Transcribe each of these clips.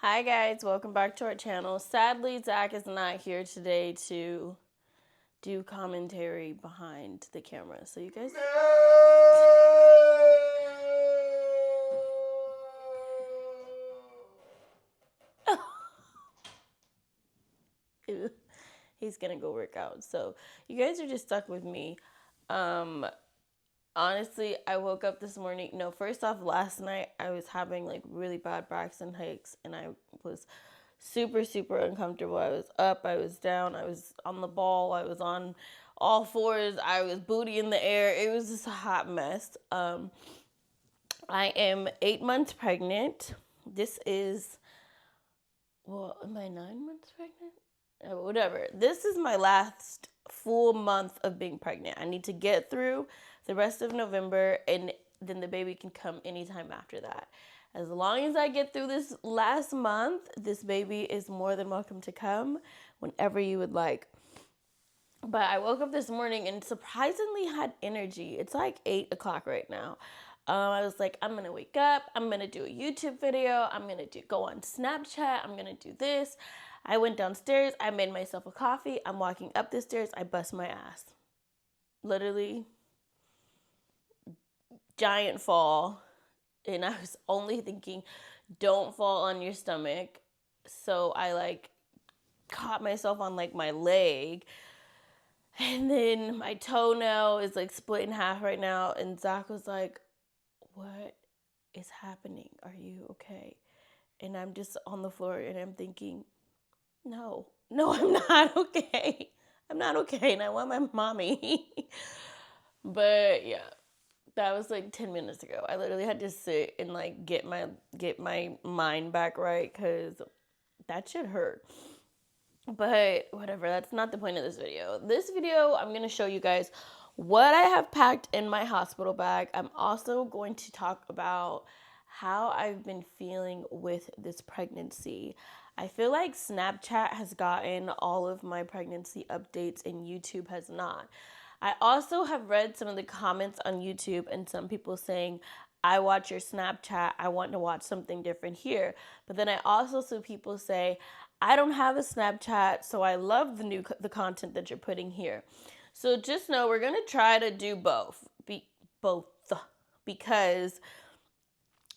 Hi guys, welcome back to our channel. Sadly, Zach is not here today to do commentary behind the camera. So you guys... Ew. He's gonna go work out. So you guys are just stuck with me. Honestly, I woke up this morning. No, first off, last night I was having like really bad Braxton Hicks and I was super uncomfortable. I was up, I was down, I was on the ball, I was on all fours, I was booty in the air. It was just a hot mess. I am 8 months pregnant. This is, well, am I 9 months pregnant? Whatever. This is my last full month of being pregnant. I need to get through the rest of November and then the baby can come anytime after that. As long as I get through this last month, this baby is more than welcome to come whenever you would like. But I woke up this morning and surprisingly had energy. It's like 8 o'clock right now. I was like, I'm going to wake up. I'm going to do a YouTube video. I'm going to go on Snapchat. I'm going to do this. I went downstairs. I made myself a coffee. I'm walking up the stairs. I bust my ass. Literally, giant fall. And I was only thinking, don't fall on your stomach. So I like caught myself on like my leg. And then my toenail is like split in half right now. And Zach was like, what is happening? Are you okay? And I'm just on the floor and I'm thinking, no, I'm not okay. I'm not okay. And I want my mommy. But yeah, that was like 10 minutes ago. I literally had to sit and like get my mind back right because that shit hurt. But whatever, that's not the point of this video. This video, I'm going to show you guys what I have packed in my hospital bag. I'm also going to talk about how I've been feeling with this pregnancy. I feel like Snapchat has gotten all of my pregnancy updates and YouTube has not. I also have read some of the comments on YouTube and some people saying, I watch your Snapchat, I want to watch something different here. But then I also see people say, I don't have a Snapchat, so I love the content that you're putting here. So just know we're going to try to do both. Because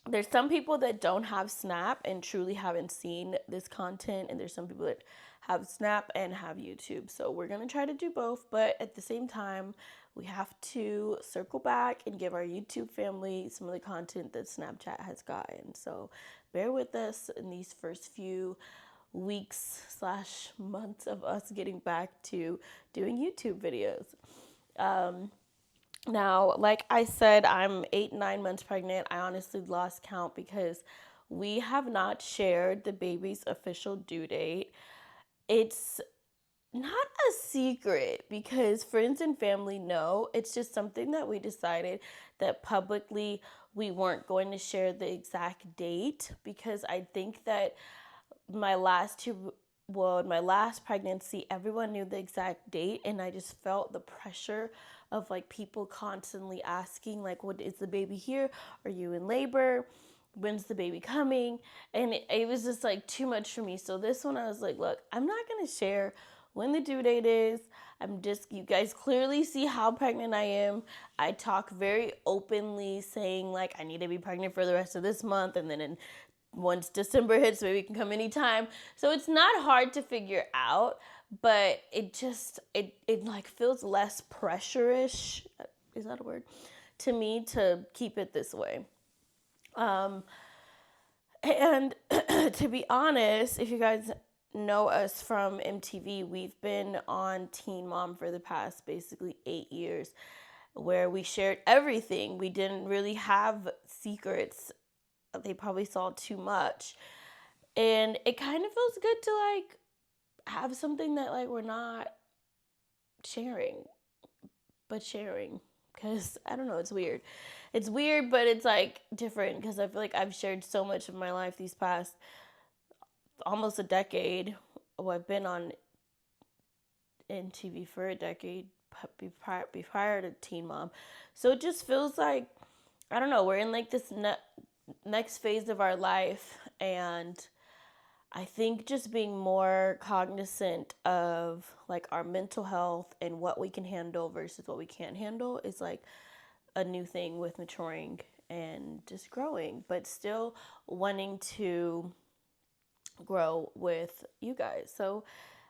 there's some people that don't have Snap and truly haven't seen this content, and there's some people that have Snap and have YouTube. So we're going to try to do both, but at the same time, we have to circle back and give our YouTube family some of the content that Snapchat has gotten. So bear with us in these first few weeks/months of us getting back to doing YouTube videos. Now, like I said, I'm 9 months pregnant. I honestly lost count because we have not shared the baby's official due date. It's not a secret because friends and family know. It's just something that we decided that publicly we weren't going to share the exact date because I think that my last pregnancy, everyone knew the exact date, and I just felt the pressure of like people constantly asking like, what is the baby here? Are you in labor? When's the baby coming? And it was just like too much for me. So this one I was like, look, I'm not going to share when the due date is. You guys clearly see how pregnant I am. I talk very openly saying like, I need to be pregnant for the rest of this month. And then once December hits, maybe we can come anytime. So it's not hard to figure out, but it like feels less pressure-ish, is that a word, to me to keep it this way. And to be honest, if you guys know us from MTV, we've been on Teen Mom for the past basically 8 years where we shared everything. We didn't really have secrets. They probably saw too much. And it kind of feels good to like have something that like we're not sharing, but sharing. Because I don't know, it's weird. It's weird, but it's like different because I feel like I've shared so much of my life these past almost a decade. Well, I've been on MTV for a decade prior to Teen Mom. So it just feels like, I don't know, we're in like this next phase of our life, and I think just being more cognizant of like our mental health and what we can handle versus what we can't handle is like a new thing with maturing and just growing, but still wanting to grow with you guys. So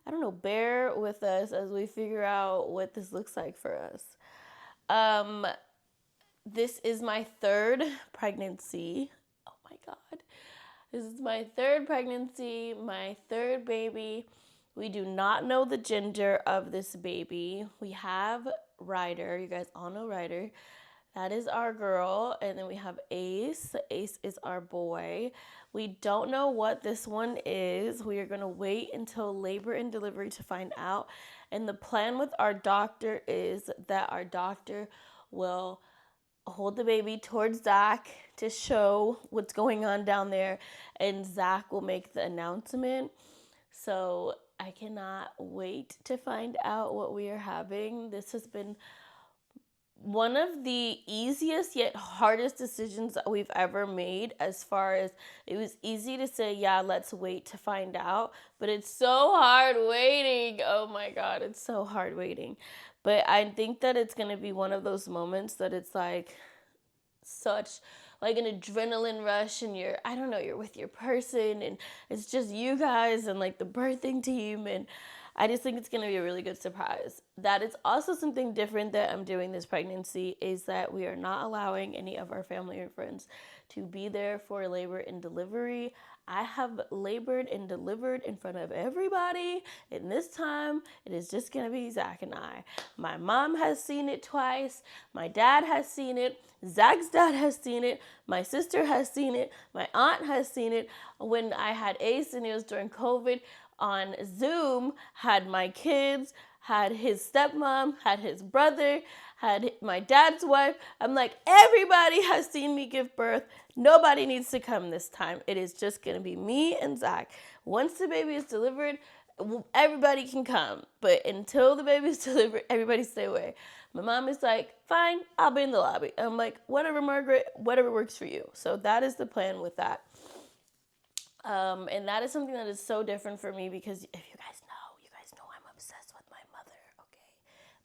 I don't know, bear with us as we figure out what this looks like for us. This is my third pregnancy. Oh my God. This is my third pregnancy, my third baby. We do not know the gender of this baby. We have Ryder. You guys all know Ryder. That is our girl. And then we have Ace. Ace is our boy. We don't know what this one is. We are going to wait until labor and delivery to find out. And the plan with our doctor is that our doctor will hold the baby towards Zach to show what's going on down there, and Zach will make the announcement. So I cannot wait to find out what we are having. This has been one of the easiest yet hardest decisions that we've ever made, as far as it was easy to say, yeah, let's wait to find out, but it's so hard waiting. Oh my God, it's so hard waiting. But I think that it's going to be one of those moments that it's like such like an adrenaline rush, and you're with your person, and it's just you guys and like the birthing team, and I just think it's going to be a really good surprise. That is also something different that I'm doing this pregnancy, is that we are not allowing any of our family or friends to be there for labor and delivery. I have labored and delivered in front of everybody, and this time it is just going to be Zach and I. My mom has seen it twice. My dad has seen it. Zach's dad has seen it. My sister has seen it. My aunt has seen it. When I had Ace, and it was during COVID, on Zoom, had my kids, had his stepmom, had his brother, had my dad's wife. I'm like, everybody has seen me give birth. Nobody needs to come this time. It is just going to be me and Zach. Once the baby is delivered, everybody can come. But until the baby is delivered, everybody stay away. My mom is like, fine, I'll be in the lobby. I'm like, whatever, Margaret, whatever works for you. So that is the plan with that. And that is something that is so different for me, because if you guys know I'm obsessed with my mother, okay?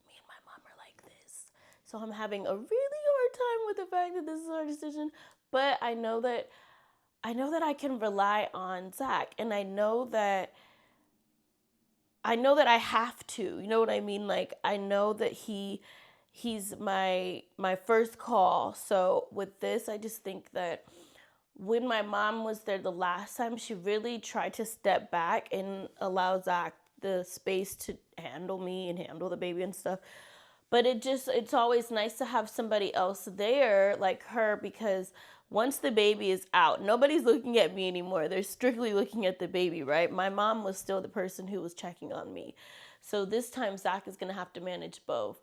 Me and my mom are like this. So I'm having a really hard time with the fact that this is our decision, but I know that I can rely on Zach, and I know that I have to. You know what I mean? Like, I know that he's my first call. So with this, I just think that when my mom was there the last time, she really tried to step back and allow Zach the space to handle me and handle the baby and stuff. But it's always nice to have somebody else there like her, because once the baby is out, nobody's looking at me anymore. They're strictly looking at the baby, right? My mom was still the person who was checking on me. So this time Zach is going to have to manage both.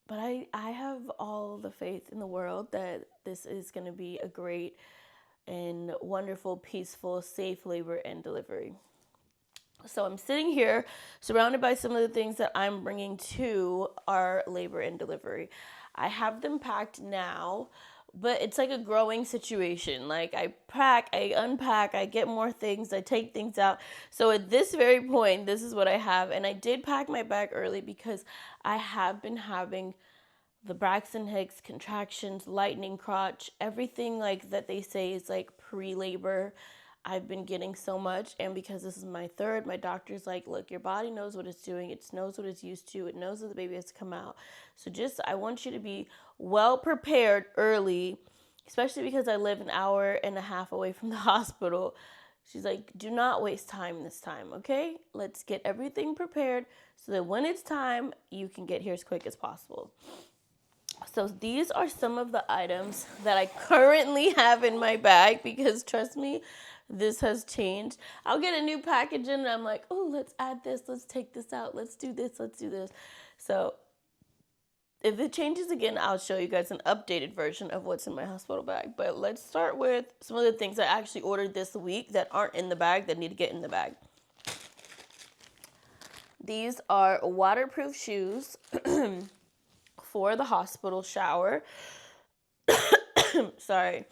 But I have all the faith in the world that this is going to be a great and wonderful, peaceful, safe labor and delivery. So I'm sitting here surrounded by some of the things that I'm bringing to our labor and delivery. I have them packed now, but it's like a growing situation. Like, I pack, I unpack, I get more things, I take things out. So at this very point, this is what I have. And I did pack my bag early because I have been having the Braxton Hicks contractions, lightning crotch, everything like that they say is like pre-labor. I've been getting so much, and because this is my third, my doctor's like, look, your body knows what it's doing. It knows what it's used to. It knows that the baby has to come out. So I want you to be well prepared early, especially because I live an hour and a half away from the hospital. She's like, do not waste time this time, okay? Let's get everything prepared so that when it's time, you can get here as quick as possible. So these are some of the items that I currently have in my bag, because trust me, this has changed. I'll get a new package in and I'm like, oh, let's add this, let's take this out, let's do this, let's do this. So if it changes again, I'll show you guys an updated version of what's in my hospital bag. But let's start with some of the things I actually ordered this week that aren't in the bag that need to get in the bag. These are waterproof shoes for the hospital shower. Sorry.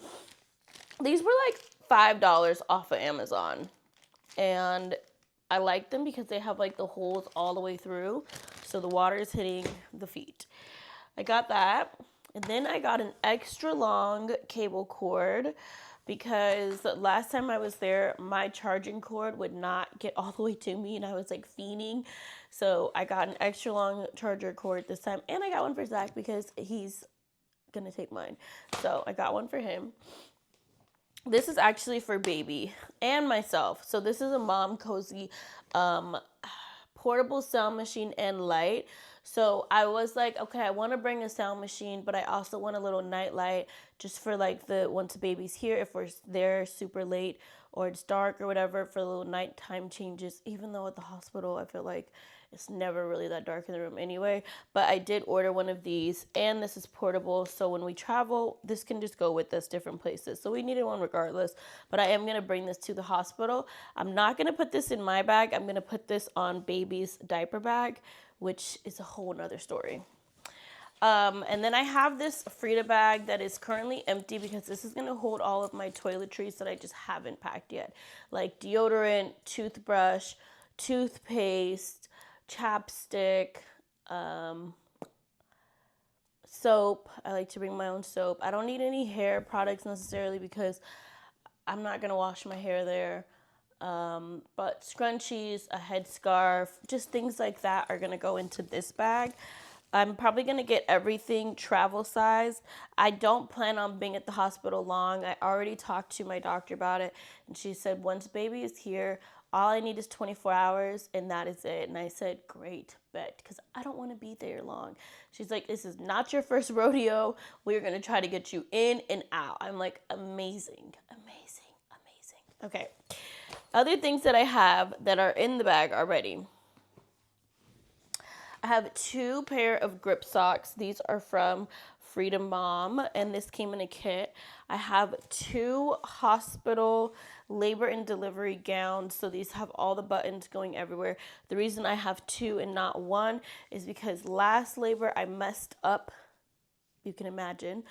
These were like $5 off of Amazon. And I like them because they have like the holes all the way through, so the water is hitting the feet. I got that. And then I got an extra long cable cord because last time I was there, my charging cord would not get all the way to me and I was like fiending. So I got an extra long charger cord this time, and I got one for Zach because he's gonna take mine. So I got one for him. This is actually for baby and myself. So this is a Mom Cozy portable sound machine and light. So I was like, okay, I want to bring a sound machine, but I also want a little night light just for like once the baby's here, if we're there super late or it's dark or whatever, for little nighttime changes. Even though at the hospital, I feel like it's never really that dark in the room anyway. But I did order one of these, and this is portable. So when we travel, this can just go with us different places. So we needed one regardless. But I am going to bring this to the hospital. I'm not going to put this in my bag. I'm going to put this on baby's diaper bag, which is a whole nother story. And then I have this Frida bag that is currently empty because this is going to hold all of my toiletries that I just haven't packed yet. Like deodorant, toothbrush, toothpaste, chapstick, soap. I like to bring my own soap. I don't need any hair products necessarily because I'm not going to wash my hair there. But scrunchies, a headscarf, just things like that are going to go into this bag. I'm probably going to get everything travel size. I don't plan on being at the hospital long. I already talked to my doctor about it, and she said once baby is here, all I need is 24 hours, and that is it. And I said, great, bet, because I don't want to be there long. She's like, this is not your first rodeo. We're going to try to get you in and out. I'm like, amazing, amazing, amazing. Okay. Other things that I have that are in the bag already. I have 2 pair of grip socks. These are from Freedom Mom, and this came in a kit. I have 2 hospital labor and delivery gowns. So these have all the buttons going everywhere. The reason I have 2 and not 1 is because last labor I messed up. You can imagine.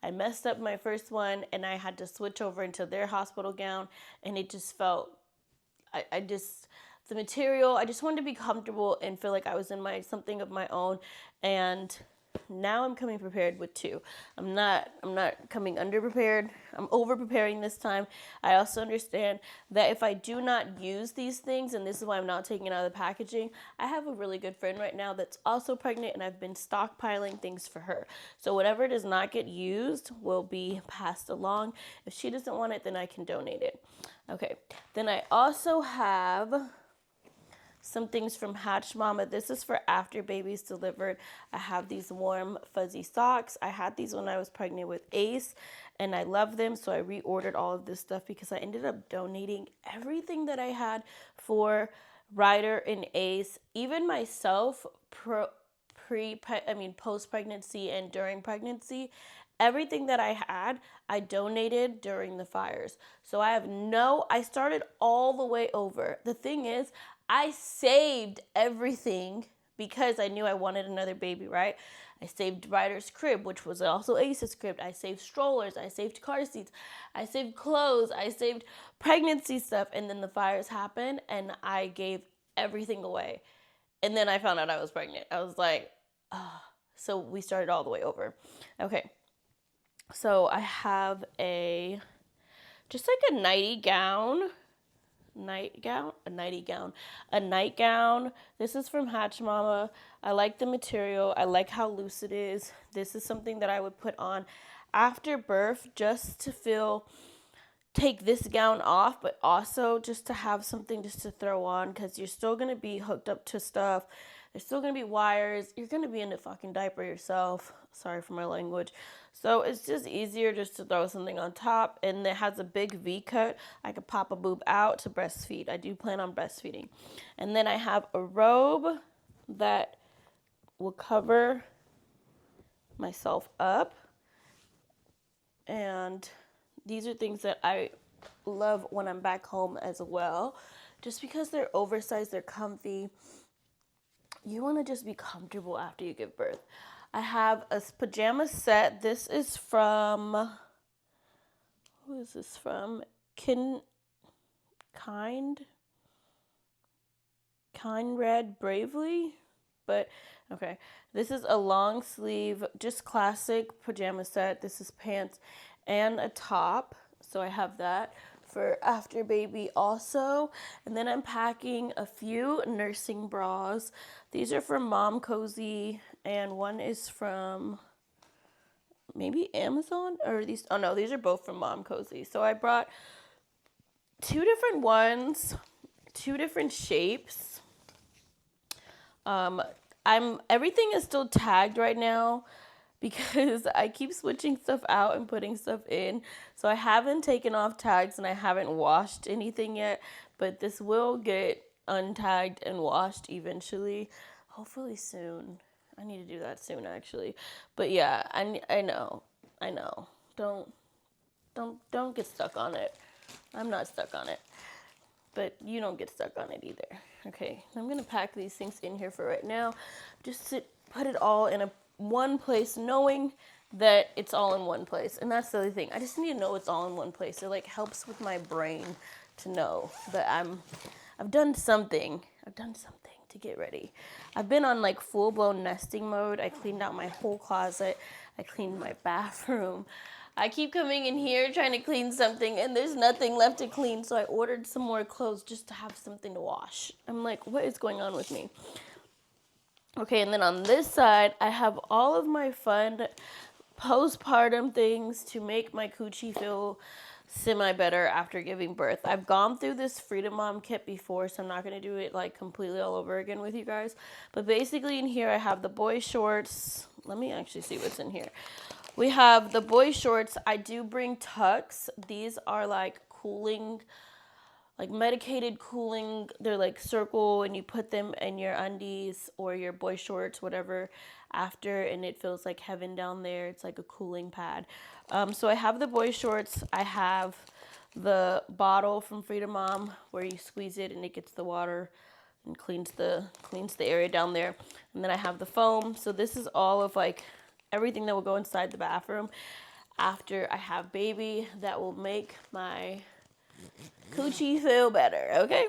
I messed up my first one, and I had to switch over into their hospital gown, and it just felt, the material, I just wanted to be comfortable and feel like I was in something of my own. And now I'm coming prepared with 2. I'm not coming underprepared. I'm over preparing this time. I also understand that if I do not use these things, and this is why I'm not taking it out of the packaging, I have a really good friend right now that's also pregnant, and I've been stockpiling things for her. So whatever does not get used will be passed along. If she doesn't want it, then I can donate it. Okay. Then I also have some things from Hatch Mama. This is for after baby's delivered. I have these warm fuzzy socks. I had these when I was pregnant with Ace, and I love them, so I reordered all of this stuff because I ended up donating everything that I had for Ryder and Ace, even myself, post-pregnancy and during pregnancy. Everything that I had, I donated during the fires. So I started all the way over. The thing is, I saved everything because I knew I wanted another baby, right? I saved Ryder's crib, which was also Ace's crib. I saved strollers. I saved car seats. I saved clothes. I saved pregnancy stuff. And then the fires happened, and I gave everything away. And then I found out I was pregnant. I was like, oh. So we started all the way over. Okay. So I have a nightgown. This is from Hatch Mama. I like the material. I like how loose it is. This is something that I would put on after birth just to take this gown off, but also just to have something just to throw on, because you're still going to be hooked up to stuff. There's still going to be wires. You're going to be in a fucking diaper yourself. Sorry for my language. So it's just easier just to throw something on top. And it has a big V cut. I could pop a boob out to breastfeed. I do plan on breastfeeding. And then I have a robe that will cover myself up. And these are things that I love when I'm back home as well. Just because they're oversized, they're comfy. You want to just be comfortable after you give birth. I have a pajama set. This is from, who is this from? Read Bravely, but okay. This is a long sleeve, just classic pajama set. This is pants and a top, so I have that for after baby also. And then I'm packing a few nursing bras. These are from Mom Cozy, and one is from maybe Amazon, or these, oh no, these are both from Mom Cozy. So I brought two different ones, two different shapes. Everything is still tagged right now because I keep switching stuff out and putting stuff in. So I haven't taken off tags and I haven't washed anything yet, but this will get untagged and washed eventually, hopefully soon. I need to do that soon actually. But yeah, I know. Don't get stuck on it. I'm not stuck on it. But you don't get stuck on it either. Okay, I'm going to pack these things in here for right now. Just to put it all in one place, knowing that it's all in one place. And that's the other thing. I just need to know it's all in one place. It like helps with my brain to know that I've done something. To get ready. I've been on like full-blown nesting mode. I cleaned out my whole closet. I cleaned my bathroom. I keep coming in here trying to clean something and there's nothing left to clean, so I ordered some more clothes just to have something to wash. I'm like, what is going on with me? Okay, and then on this side, I have all of my fun postpartum things to make my coochie feel semi-better after giving birth. I've gone through this Freedom Mom kit before, so I'm not going to do it like completely all over again with you guys. But basically in here, I have the boy shorts. Let me actually see what's in here. We have the boy shorts. I do bring tucks. These are like cooling, like medicated cooling. They're like circle and you put them in your undies or your boy shorts, whatever, after, and it feels like heaven down there. It's like a cooling pad. So I have the boy shorts. I have the bottle from Freedom Mom where you squeeze it and it gets the water and cleans the area down there. And then I have the foam. So this is all of like everything that will go inside the bathroom after I have baby that will make my coochie feel better, okay?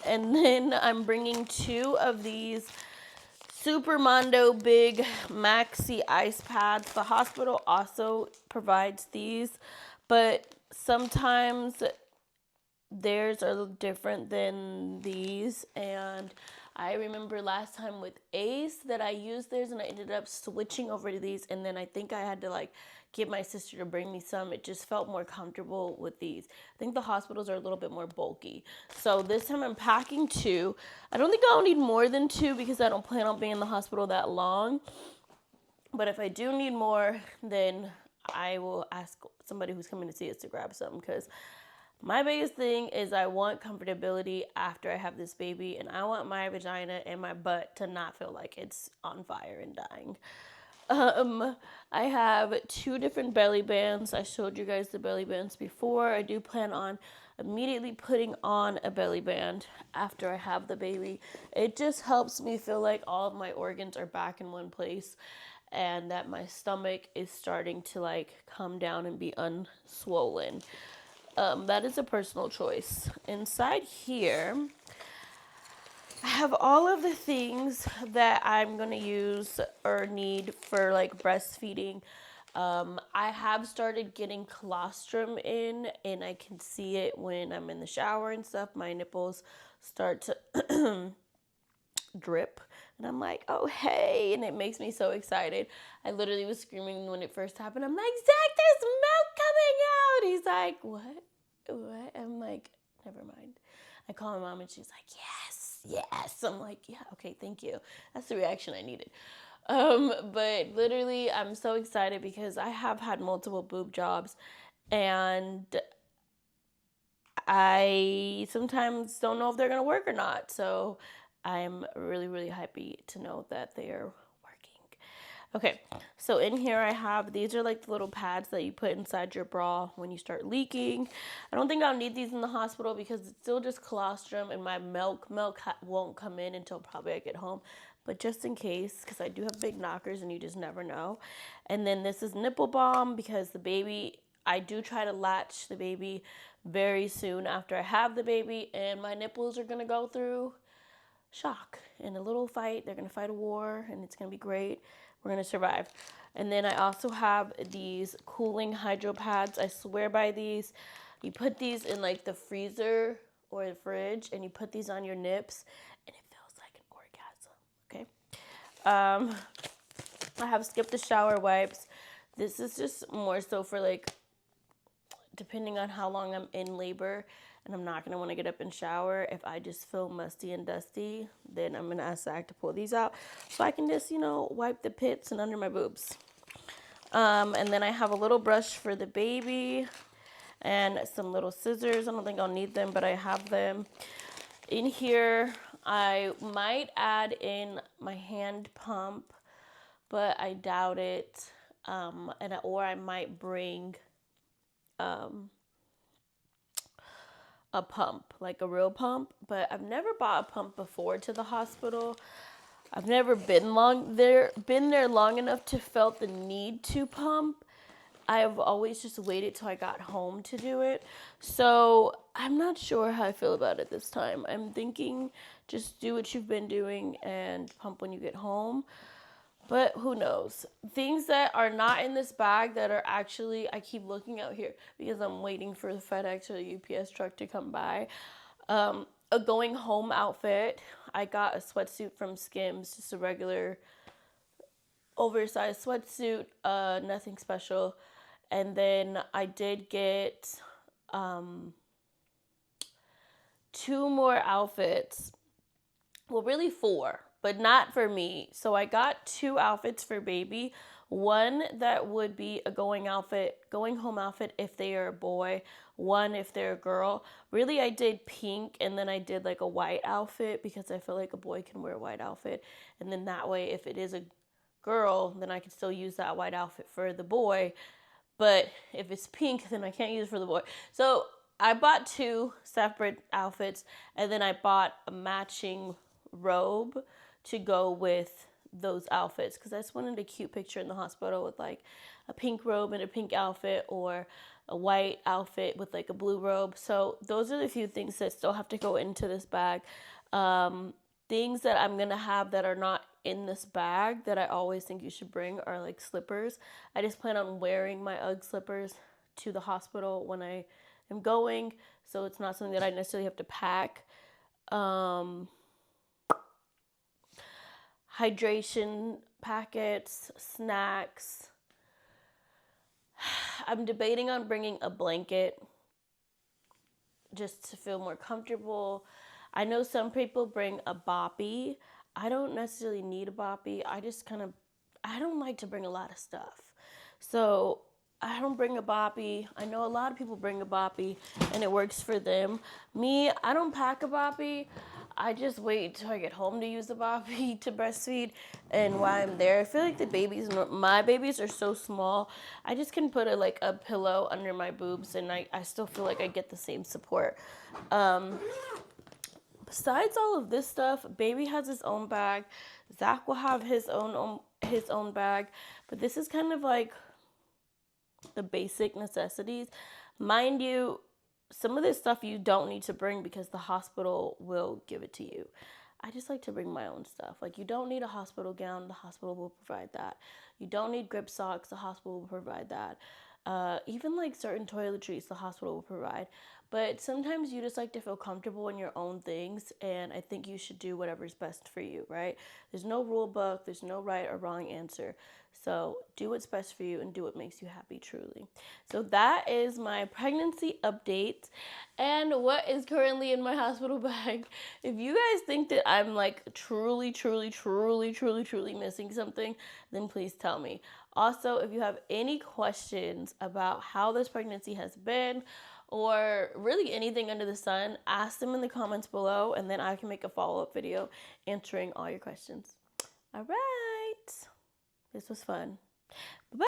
And then I'm bringing 2 of these Super Mondo big maxi ice pads. The hospital also provides these, but sometimes theirs are different than these. And I remember last time with Ace that I used theirs and I ended up switching over to these, and then I think I had to like get my sister to bring me some. It just felt more comfortable with these. I think the hospitals are a little bit more bulky. So this time I'm packing 2. I don't think I'll need more than 2 because I don't plan on being in the hospital that long. But if I do need more, then I will ask somebody who's coming to see us to grab some, because my biggest thing is I want comfortability after I have this baby, and I want my vagina and my butt to not feel like it's on fire and dying. I have 2 different belly bands. I showed you guys the belly bands before. I do plan on immediately putting on a belly band after I have the baby. It just helps me feel like all of my organs are back in one place and that my stomach is starting to like come down and be unswollen. That is a personal choice. Inside here, I have all of the things that I'm going to use or need for like breastfeeding. I have started getting colostrum in, and I can see it when I'm in the shower and stuff. My nipples start to drip, and I'm like, oh, hey, and it makes me so excited. I literally was screaming when it first happened. I'm like, Zach, there's milk coming out. He's like, what? I'm like, never mind. I call my mom, and she's like, yes. I'm like, yeah, okay, thank you. That's the reaction I needed. But literally, I'm so excited because I have had multiple boob jobs, and I sometimes don't know if they're going to work or not. So I'm really, really happy to know that they are working. Okay, so in here I have, these are like the little pads that you put inside your bra when you start leaking. I don't think I'll need these in the hospital because it's still just colostrum, and my milk won't come in until probably I get home. But just in case, because I do have big knockers and you just never know. And then this is nipple balm because the baby I do try to latch the baby very soon after I have the baby, and my nipples are going to go through shock in a little fight. They're going to fight a war, and it's going to be great. We're going to survive. And then I also have these cooling hydro pads. I swear by these. You put these in like the freezer or the fridge, and you put these on your nips, and it feels like an orgasm. Okay. I have Skip the Shower wipes. This is just more so for like, depending on how long I'm in labor, and I'm not going to want to get up and shower. If I just feel musty and dusty, then I'm going to ask Zach to pull these out so I can just, wipe the pits and under my boobs. And then I have a little brush for the baby and some little scissors. I don't think I'll need them, but I have them. In here, I might add in my hand pump, but I doubt it. Or I might bring a pump, like a real pump, but I've never bought a pump before to the hospital. I've never been there long enough to felt the need to pump. I've always just waited till I got home to do it. So I'm not sure how I feel about it this time. I'm thinking just do what you've been doing and pump when you get home. But who knows? Things that are not in this bag that are actually, I keep looking out here because I'm waiting for the FedEx or the UPS truck to come by. A going home outfit. I got a sweatsuit from Skims, just a regular oversized sweatsuit, nothing special. And then I did get 2 more outfits. Well, really 4. But not for me. So I got 2 outfits for baby. One that would be a going home outfit if they are a boy. One if they're a girl. Really, I did pink, and then I did like a white outfit because I feel like a boy can wear a white outfit. And then that way, if it is a girl, then I can still use that white outfit for the boy. But if it's pink, then I can't use it for the boy. So I bought 2 separate outfits, and then I bought a matching robe to go with those outfits because I just wanted a cute picture in the hospital with like a pink robe and a pink outfit, or a white outfit with like a blue robe. So those are the few things that still have to go into this bag. Things that I'm gonna have that are not in this bag that I always think you should bring are like slippers. I just plan on wearing my UGG slippers to the hospital when I am going, so it's not something that I necessarily have to pack. Hydration packets, snacks. I'm debating on bringing a blanket just to feel more comfortable. I know some people bring a boppy. I don't necessarily need a boppy. I don't like to bring a lot of stuff. So I don't bring a boppy. I know a lot of people bring a boppy and it works for them. Me, I don't pack a boppy. I just wait till I get home to use the boppy to breastfeed, and while I'm there, I feel like my babies are so small, I just can put a pillow under my boobs, and I still feel like I get the same support. Besides all of this stuff, baby has his own bag. Zach will have his own bag, but this is kind of like the basic necessities. Mind you, some of this stuff you don't need to bring because the hospital will give it to you. I just like to bring my own stuff. Like, you don't need a hospital gown, the hospital will provide that. You don't need grip socks, the hospital will provide that. Even like certain toiletries, the hospital will provide. But sometimes you just like to feel comfortable in your own things, and I think you should do whatever's best for you, right? There's no rule book, there's no right or wrong answer. So do what's best for you and do what makes you happy, truly. So that is my pregnancy update and what is currently in my hospital bag. If you guys think that I'm like truly missing something, then please tell me. Also, if you have any questions about how this pregnancy has been, or really anything under the sun, ask them in the comments below, and then I can make a follow-up video answering all your questions. All right. This was fun. Bye-bye.